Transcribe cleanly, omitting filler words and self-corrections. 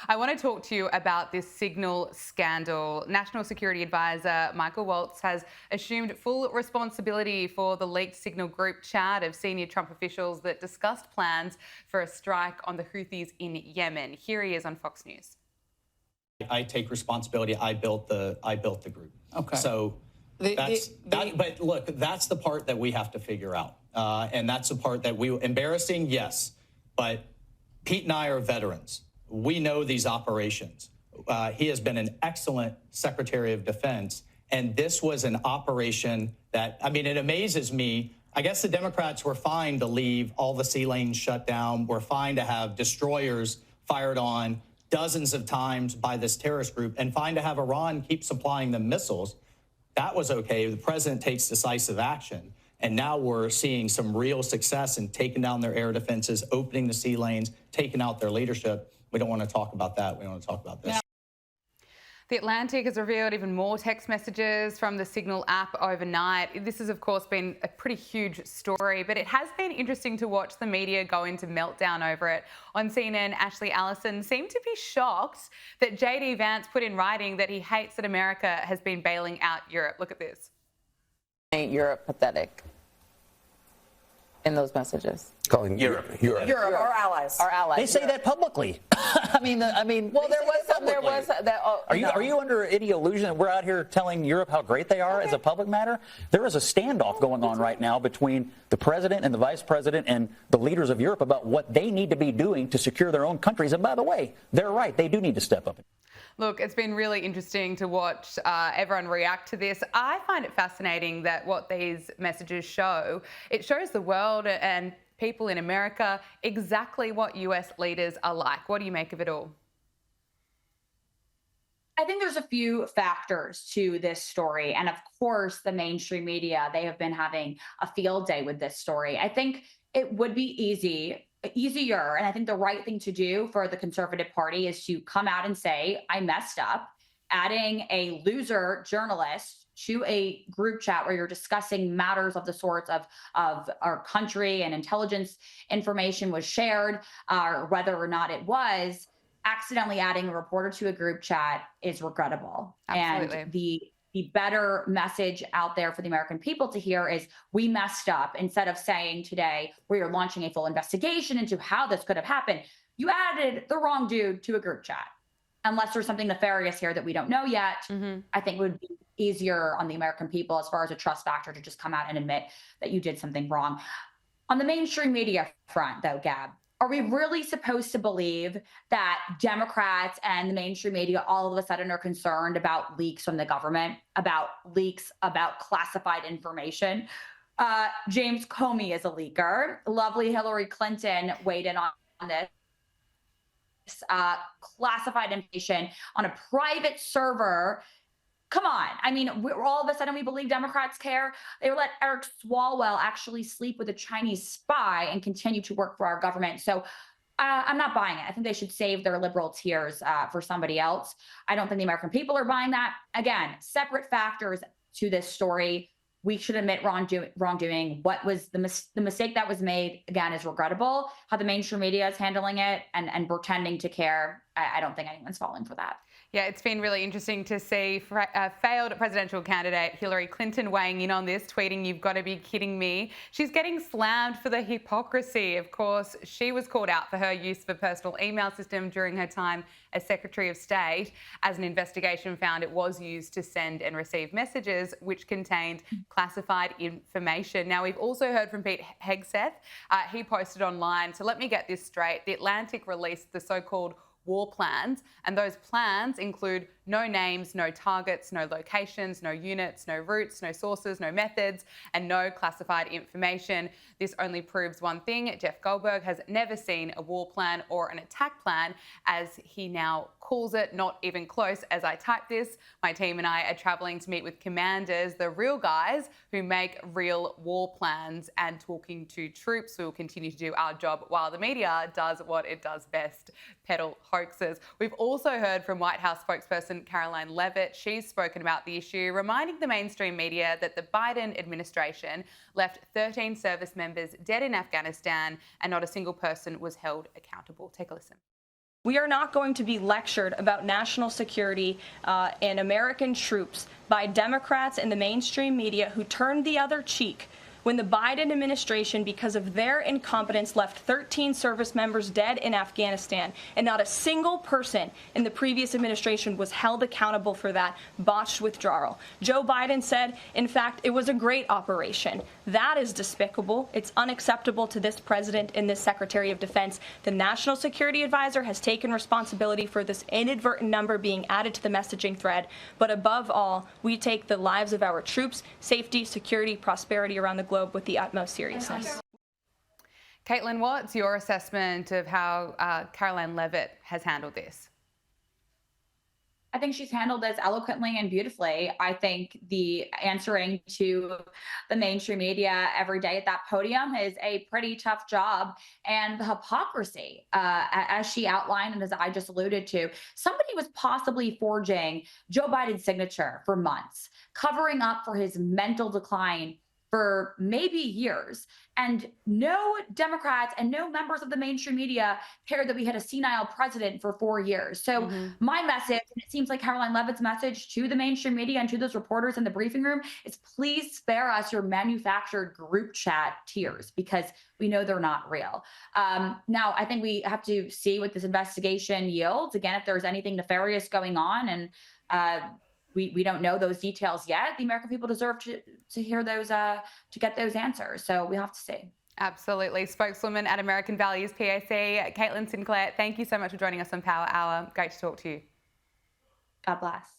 I want to talk to you about this signal scandal. National Security Advisor Michael Waltz has assumed full responsibility for the leaked signal group chat of senior Trump officials that discussed plans for a strike on the Houthis in Yemen. Here he is on Fox News. I take responsibility. I built the group. Okay. So but look, that's the part that we have to figure out, and that's the part that embarrassing, yes, but Pete and I are veterans. We know these operations. He has been an excellent Secretary of Defense, and this was an operation that, I mean, it amazes me. I guess the Democrats were fine to leave all the sea lanes shut down. We're fine to have destroyers fired on dozens of times by this terrorist group, and fine to have Iran keep supplying them missiles. That was okay. The president takes decisive action. And now we're seeing some real success in taking down their air defenses, opening the sea lanes, taking out their leadership. We don't want to talk about that. We want to talk about this. Yeah. The Atlantic has revealed even more text messages from the Signal app overnight. This has, of course, been a pretty huge story, but it has been interesting to watch the media go into meltdown over it. On CNN, Ashley Allison seemed to be shocked that J.D. Vance put in writing that he hates that America has been bailing out Europe. Look at this. Ain't Europe pathetic in those messages? Calling Europe, our allies. Our allies. They say that publicly. I mean. Well, there was that. Are you under any illusion that we're out here telling Europe how great they are as a public matter? There is a standoff going on right now between the president and the vice president and the leaders of Europe about what they need to be doing to secure their own countries. And by the way, they're right. They do need to step up. Look, it's been really interesting to watch everyone react to this. I find it fascinating that what these messages show, it shows the world and people in America exactly what US leaders are like. What do you make of it all? I think there's a few factors to this story. And of course, the mainstream media, they have been having a field day with this story. I think it would be easier, and I think the right thing to do for the Conservative Party is to come out and say, I messed up. Adding a loser journalist to a group chat where you're discussing matters of the sorts of our country and intelligence information was shared, or whether or not it was, accidentally adding a reporter to a group chat is regrettable. Absolutely. And the better message out there for the American people to hear is we messed up. Instead of saying today we are launching a full investigation into how this could have happened, you added the wrong dude to a group chat. Unless there's something nefarious here that we don't know yet, I think it would be easier on the American people as far as a trust factor to just come out and admit that you did something wrong. On the mainstream media front, though, Gab, are we really supposed to believe that Democrats and the mainstream media all of a sudden are concerned about leaks from the government, about leaks about classified information? James Comey is a leaker. Lovely Hillary Clinton weighed in on this. Classified information on a private server. Come on. I mean, all of a sudden we believe Democrats care. They let Eric Swalwell actually sleep with a Chinese spy and continue to work for our government. So I'm not buying it. I think they should save their liberal tears for somebody else. I don't think the American people are buying that. Again, separate factors to this story. We should admit wrongdoing. What was the mistake that was made, again, is regrettable. How the mainstream media is handling it and pretending to care, I don't think anyone's falling for that. Yeah, it's been really interesting to see failed presidential candidate Hillary Clinton weighing in on this, tweeting, "You've got to be kidding me." She's getting slammed for the hypocrisy. Of course, she was called out for her use of a personal email system during her time as Secretary of State, as an investigation found it was used to send and receive messages which contained classified information. Now, we've also heard from Pete Hegseth. He posted online, so let me get this straight. The Atlantic released the so-called war plans, and those plans include no names, no targets, no locations, no units, no routes, no sources, no methods, and no classified information. This only proves one thing: Jeff Goldberg has never seen a war plan or an attack plan, as he now calls it. Not even close. As I type this, my team and I are traveling to meet with commanders, the real guys who make real war plans, and talking to troops. We will continue to do our job while the media does what it does best: peddle hoaxes. We've also heard from White House spokesperson Caroline Leavitt. She's spoken about the issue, reminding the mainstream media that the Biden administration left 13 service members dead in Afghanistan and not a single person was held accountable. Take a listen. We are not going to be lectured about national security and American troops by Democrats and the mainstream media who turned the other cheek when the Biden administration, because of their incompetence, left 13 service members dead in Afghanistan, and not a single person in the previous administration was held accountable for that botched withdrawal. Joe Biden said, in fact, it was a great operation. That is despicable. It's unacceptable to this president and this Secretary of Defense. The National Security Advisor has taken responsibility for this inadvertent number being added to the messaging thread. But above all, we take the lives of our troops, safety, security, prosperity around the globe with the utmost seriousness. Caitlin, what's your assessment of how Caroline Leavitt has handled this? I think she's handled this eloquently and beautifully. I think the answering to the mainstream media every day at that podium is a pretty tough job. And the hypocrisy, as she outlined and as I just alluded to, somebody was possibly forging Joe Biden's signature for months, covering up for his mental decline for maybe years. And no Democrats and no members of the mainstream media cared that we had a senile president for 4 years. So my message, and it seems like Caroline Leavitt's message to the mainstream media and to those reporters in the briefing room, is please spare us your manufactured group chat tears, because we know they're not real. Now, I think we have to see what this investigation yields. Again, if there's anything nefarious going on, and we don't know those details yet. The American people deserve to hear those, to get those answers. So we have to see. Absolutely. Spokeswoman at American Values PAC, Caitlin Sinclair, thank you so much for joining us on Power Hour. Great to talk to you. God bless.